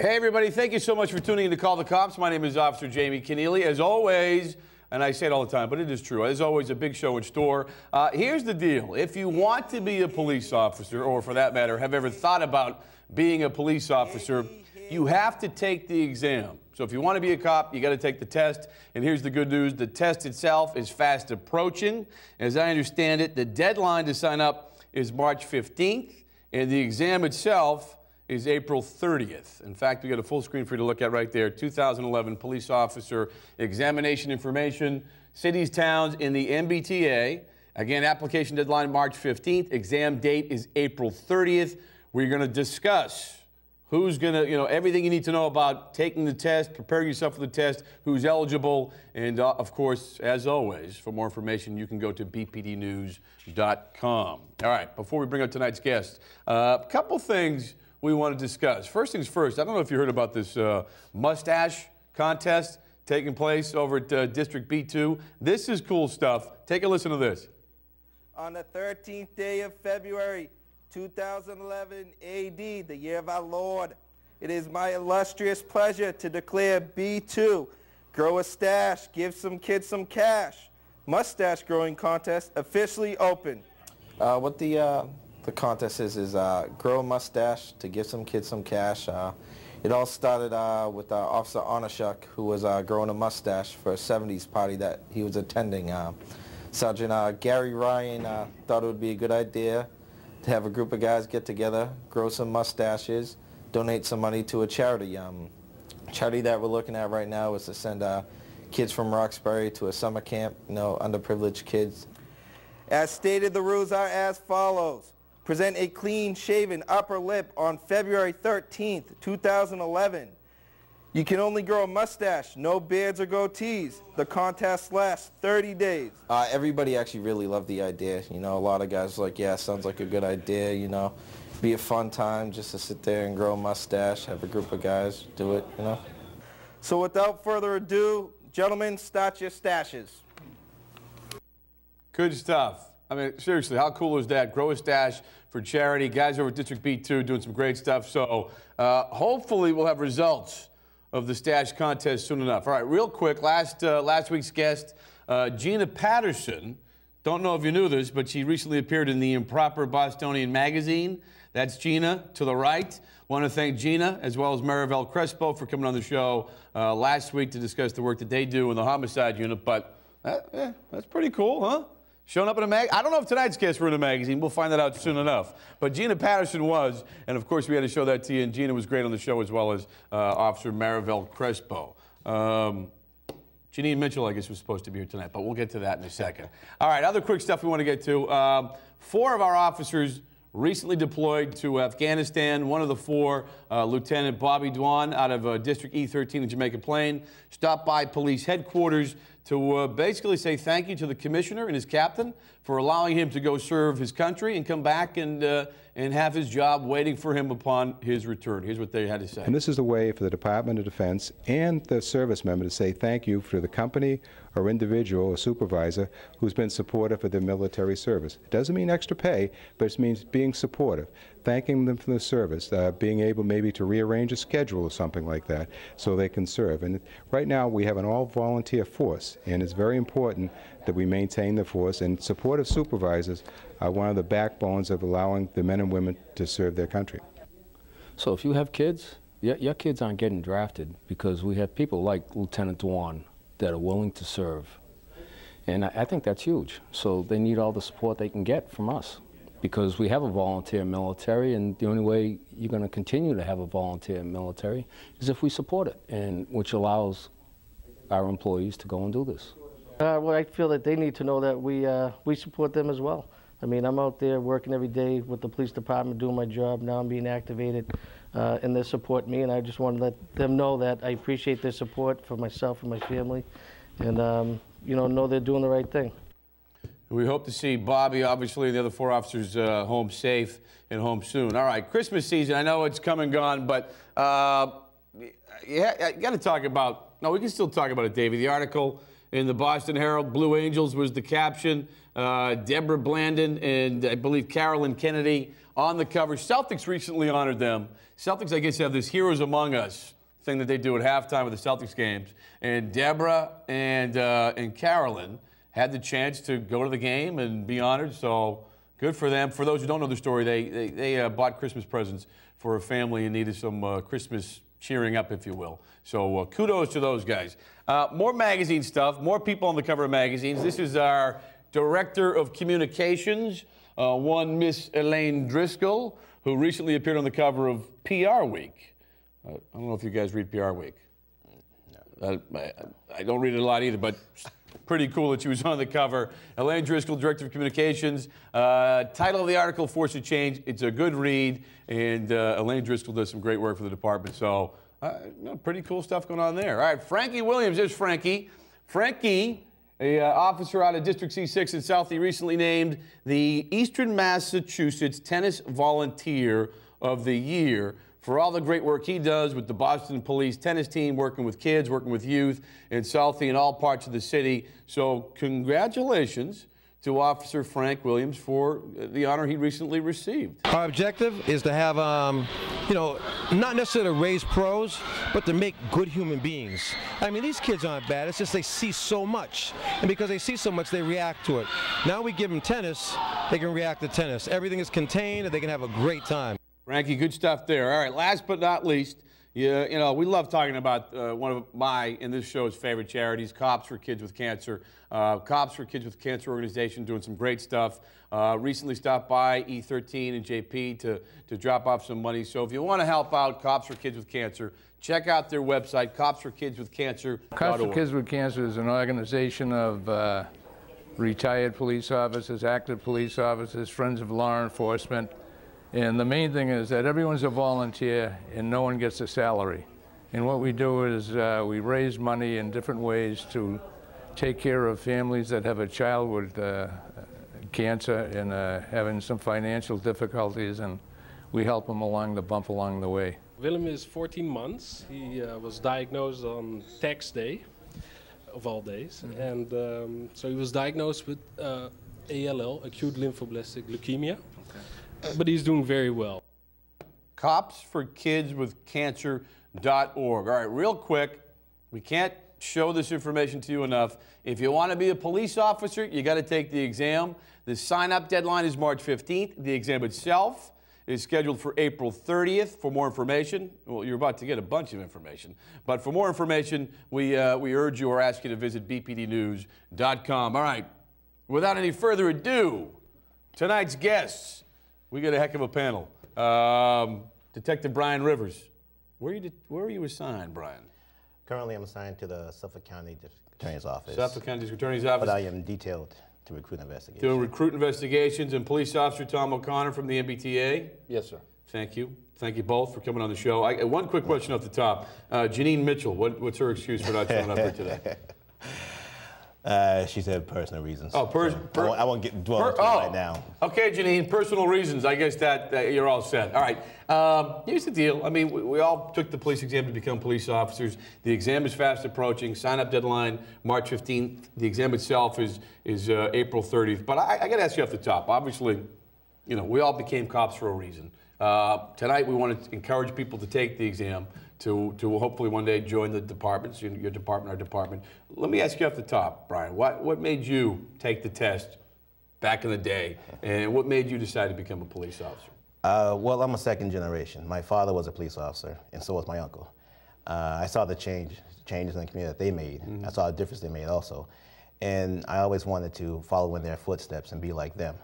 Hey, everybody. Thank you so much for tuning in to Call the Cops. My name is Officer Jamie Keneally. As always, and I say it all the time, but it is true, as always, a big show in store. Here's the deal. If you want to be a police officer, or for that matter, have ever thought about being a police officer, you have to take the exam. So if you want to be a cop, you got to take the test. And here's the good news. The test itself is fast approaching. As I understand it, the deadline to sign up is March 15th, and the exam itself is April 30th. In fact, we got a full screen for you to look at right there. 2011 police officer examination information, cities, towns in the MBTA. Again, application deadline March 15th. Exam date is April 30th. We're going to discuss who's going to, everything you need to know about taking the test, preparing yourself for the test, who's eligible, and of course, as always, for more information, you can go to bpdnews.com. All right, before we bring up tonight's guest, a couple things we want to discuss. First things first, I don't know if you heard about this mustache contest taking place over at District B2. This is cool stuff. Take a listen to this. On the 13th day of February, 2011 AD, the year of our Lord, it is my illustrious pleasure to declare B2, Grow a Stash, Give Some Kids Some Cash, mustache growing contest officially open. What the contest is grow a mustache to give some kids some cash. It all started with Officer Onashuk, who was growing a mustache for a 70s party that he was attending. Sergeant Gary Ryan thought it would be a good idea to have a group of guys get together, grow some mustaches, donate some money to a charity. Charity that we're looking at right now is to send kids from Roxbury to a summer camp, underprivileged kids. As stated, the rules are as follows. Present a clean-shaven upper lip on February 13th, 2011. You can only grow a mustache, no beards or goatees. The contest lasts 30 days. Everybody actually really loved the idea. A lot of guys were like, yeah, sounds like a good idea, Be a fun time just to sit there and grow a mustache, have a group of guys do it, So without further ado, gentlemen, start your stashes. Good stuff. I mean, seriously, how cool is that? Grow a stash for charity. Guys over at District B2 doing some great stuff. So hopefully we'll have results of the stash contest soon enough. All right, real quick, last week's guest, Gina Patterson. Don't know if you knew this, but she recently appeared in the Improper Bostonian magazine. That's Gina to the right. Want to thank Gina as well as Maribel Crespo for coming on the show last week to discuss the work that they do in the homicide unit. But that's pretty cool, huh? Showing up in a mag. I don't know if tonight's guests were in a magazine. We'll find that out soon enough. But Gina Patterson was, and of course we had to show that to you. And Gina was great on the show as well as Officer Maribel Crespo. Janine Mitchell, I guess, was supposed to be here tonight, but we'll get to that in a second. All right, other quick stuff we want to get to. 4 of our officers recently deployed to Afghanistan. One of the 4, Lieutenant Bobby Dwan out of District E13 in Jamaica Plain, stopped by police headquarters to basically say thank you to the commissioner and his captain for allowing him to go serve his country and come back and have his job waiting for him upon his return. Here's what they had to say. And this is a way for the Department of Defense and the service member to say thank you to the company or individual or supervisor who's been supportive of their military service. It doesn't mean extra pay, but it means being supportive, thanking them for the service, being able maybe to rearrange a schedule or something like that so they can serve. And right now we have an all-volunteer force, and it's very important that we maintain the force, and supportive supervisors are one of the backbones of allowing the men and women to serve their country. So if you have kids, your kids aren't getting drafted because we have people like Lieutenant Dwan that are willing to serve. And I think that's huge. So they need all the support they can get from us because we have a volunteer military, and the only way you're going to continue to have a volunteer military is if we support it, and which allows our employees to go and do this. Well, I feel that they need to know that we support them as well. I mean, I'm out there working every day with the police department, doing my job. Now I'm being activated, and they support me, and I just want to let them know that I appreciate their support for myself and my family, and know they're doing the right thing. We hope to see Bobby, obviously, and the other 4 officers home safe and home soon. All right, Christmas season, I know it's come and gone, but you got to talk about, no, we can still talk about it, Davey. The article in the Boston Herald, Blue Angels was the caption. Deborah Blandon and I believe Carolyn Kennedy on the cover. Celtics recently honored them. Celtics, I guess, have this Heroes Among Us thing that they do at halftime of the Celtics games. And Deborah and Carolyn had the chance to go to the game and be honored. So good for them. For those who don't know the story, they bought Christmas presents for a family and needed some Christmas cheering up, if you will. So kudos to those guys. More magazine stuff, more people on the cover of magazines. This is our Director of Communications, one Miss Elaine Driscoll, who recently appeared on the cover of PR Week. I don't know if you guys read PR Week. No. I don't read it a lot either, but pretty cool that she was on the cover. Elaine Driscoll, Director of Communications. Title of the article, Force of Change. It's a good read, and Elaine Driscoll does some great work for the department. So pretty cool stuff going on there. All right, Frankie Williams. There's Frankie. Frankie, an officer out of District C6 in Southie, recently named the Eastern Massachusetts Tennis Volunteer of the Year for all the great work he does with the Boston Police tennis team, working with kids, working with youth in Southie and all parts of the city. So congratulations to Officer Frank Williams for the honor he recently received. Our objective is to have, you know, not necessarily to raise pros, but to make good human beings. I mean, these kids aren't bad. It's just they see so much. And because they see so much, they react to it. Now we give them tennis, they can react to tennis. Everything is contained, and they can have a great time. Frankie, good stuff there. All right, last but not least, you know, we love talking about one of my, in this show's, favorite charities, Cops for Kids with Cancer. Cops for Kids with Cancer organization doing some great stuff. Recently stopped by E13 and JP to drop off some money. So if you want to help out Cops for Kids with Cancer, check out their website, copsforkidswithcancer.org. Cops for Kids with Cancer is an organization of retired police officers, active police officers, friends of law enforcement. And the main thing is that everyone's a volunteer and no one gets a salary. And what we do is we raise money in different ways to take care of families that have a child with cancer and having some financial difficulties, and we help them along the way. Willem is 14 months. He was diagnosed on tax day, of all days. Mm-hmm. And so he was diagnosed with ALL, acute lymphoblastic leukemia. But he's doing very well. Copsforkidswithcancer.org. All right, real quick, we can't show this information to you enough. If you want to be a police officer, you got to take the exam. The sign-up deadline is March 15th. The exam itself is scheduled for April 30th. For more information, well, you're about to get a bunch of information. But for more information, we urge you or ask you to visit bpdnews.com. All right, without any further ado, tonight's guests. We got a heck of a panel. Detective Bryan Rivers. Where are you assigned, Bryan? Currently, I'm assigned to the Suffolk County District Attorney's Office. Suffolk County District Attorney's Office. But I am detailed to recruit investigations. To recruit investigations. And Police Officer Tom O'Connor from the MBTA. Yes, sir. Thank you. Thank you both for coming on the show. One quick question off the top. Janine Mitchell, what's her excuse for not showing up here today? She said personal reasons. Oh, I won't dwell into it right now. Okay, Janine, personal reasons. I guess that you're all set. All right. Here's the deal. I mean, we all took the police exam to become police officers. The exam is fast approaching. Sign-up deadline, March 15th. The exam itself is April 30th. But I got to ask you off the top. Obviously, you know, we all became cops for a reason. Tonight, we want to encourage people to take the exam, to hopefully one day join the departments, your department, our department. Let me ask you off the top, Bryan, what made you take the test back in the day, and what made you decide to become a police officer? Well, I'm a second generation. My father was a police officer, and so was my uncle. I saw the changes in the community that they made. Mm-hmm. I saw the difference they made also. And I always wanted to follow in their footsteps and be like them.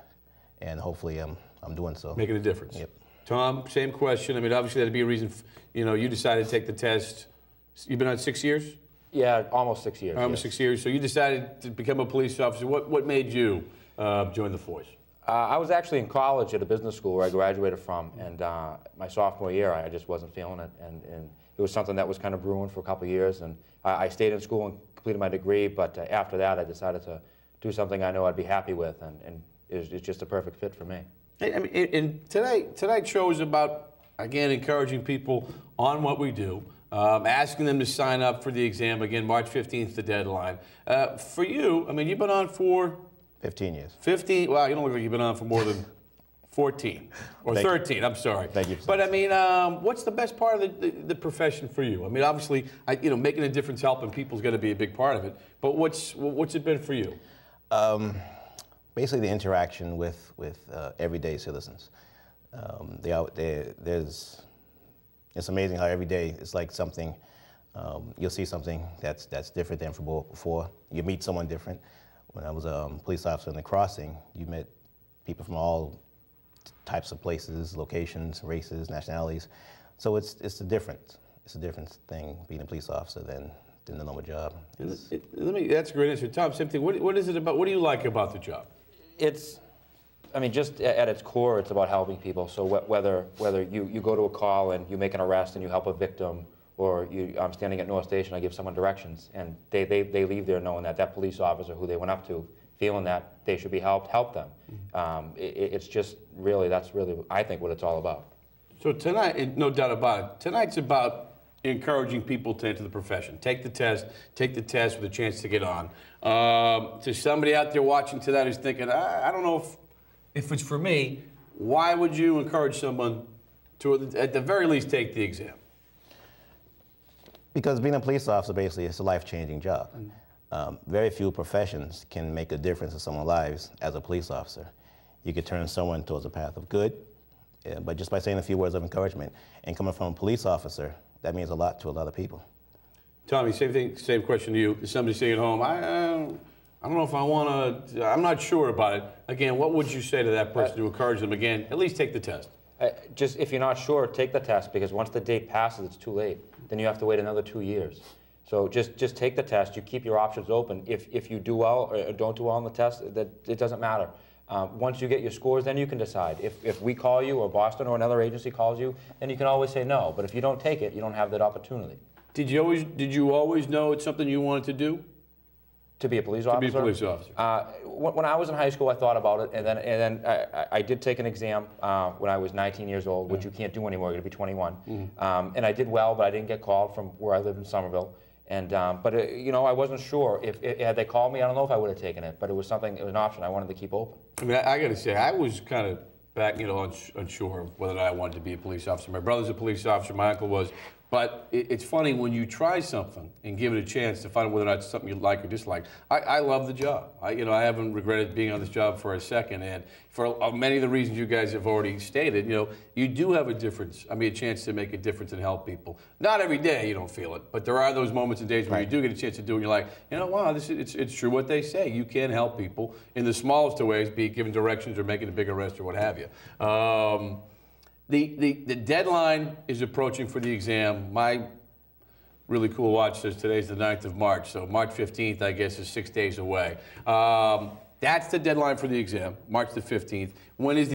And hopefully I'm doing so. Making a difference. Yep. Tom, same question. I mean, obviously that'd be a reason, you decided to take the test. You've been on 6 years? Yeah, almost 6 years. Almost 6 years. So you decided to become a police officer. What made you join the force? I was actually in college at a business school where I graduated from, and my sophomore year I just wasn't feeling it, and it was something that was kind of brewing for a couple of years, and I stayed in school and completed my degree, but after that I decided to do something I know I'd be happy with, and it's just a perfect fit for me. I mean, and tonight's show is about, again, encouraging people on what we do, asking them to sign up for the exam. Again, March 15th, the deadline. For you, I mean, you've been on for 15 years. 15? Wow, you don't look like you've been on for more than 14 or 13. I'm sorry. Thank you. But I mean, what's the best part of the profession for you? I mean, obviously, you know, making a difference, helping people's got to be a big part of it. But what's it been for you? Basically, the interaction with everyday citizens. It's amazing how every day it's like something. You'll see something that's different than before. You meet someone different. When I was a police officer in the crossing, you met people from all types of places, locations, races, nationalities. So it's a different thing being a police officer than the normal job. That's a great answer, Tom. Same thing. What is it about? What do you like about the job? I mean, just at its core, it's about helping people. So whether you go to a call and you make an arrest and you help a victim, or I'm standing at North Station, I give someone directions, and they leave there knowing that police officer who they went up to, feeling that they should be helped, help them. It's just really, that's really, I think, what it's all about. So tonight, no doubt about it, tonight's about encouraging people to enter the profession. Take the test with a chance to get on. To somebody out there watching tonight who's thinking, I don't know if it's for me, why would you encourage someone to, at the very least, take the exam? Because being a police officer, basically, it's a life-changing job. Very few professions can make a difference in someone's lives as a police officer. You could turn someone towards a path of good, but just by saying a few words of encouragement, and coming from a police officer, that means a lot to a lot of people. Tommy, same thing, same question to you. Somebody sitting at home, I don't know if I want to, I'm not sure about it. Again, what would you say to that person to encourage them, again, at least take the test? Just, if you're not sure, take the test, because once the date passes, it's too late. Then you have to wait another 2 years. So just take the test. You keep your options open. If you do well or don't do well on the test, it doesn't matter. Once you get your scores, then you can decide. If we call you, or Boston or another agency calls you, then you can always say no. But if you don't take it, you don't have that opportunity. Did you always know it's something you wanted to do? To be a police officer? To be a police officer. When I was in high school, I thought about it, and then I did take an exam when I was 19 years old, which you can't do anymore. You're going to be 21. And I did well, but I didn't get called from where I lived in Somerville. And you know, I wasn't sure if had they called me. I don't know if I would have taken it, but it was something. It was an option I wanted to keep open. I mean, I got to say, I was kind of back, you know, unsure of whether or not I wanted to be a police officer. My brother's a police officer. My uncle was. But it's funny when you try something and give it a chance to find whether or not it's something you like or dislike. I love the job. You know, I haven't regretted being on this job for a second. And for many of the reasons you guys have already stated, you know, you do have a difference. I mean, a chance to make a difference and help people. Not every day you don't feel it, but there are those moments and days where you do get a chance to do it. And you're like, you know, wow, it's true what they say. You can help people in the smallest of ways, be it giving directions or making a big arrest or what have you. The deadline is approaching for the exam. My really cool watch says today's the 9th of March, so March 15th, I guess, is 6 days away. That's the deadline for the exam, March the 15th. When is the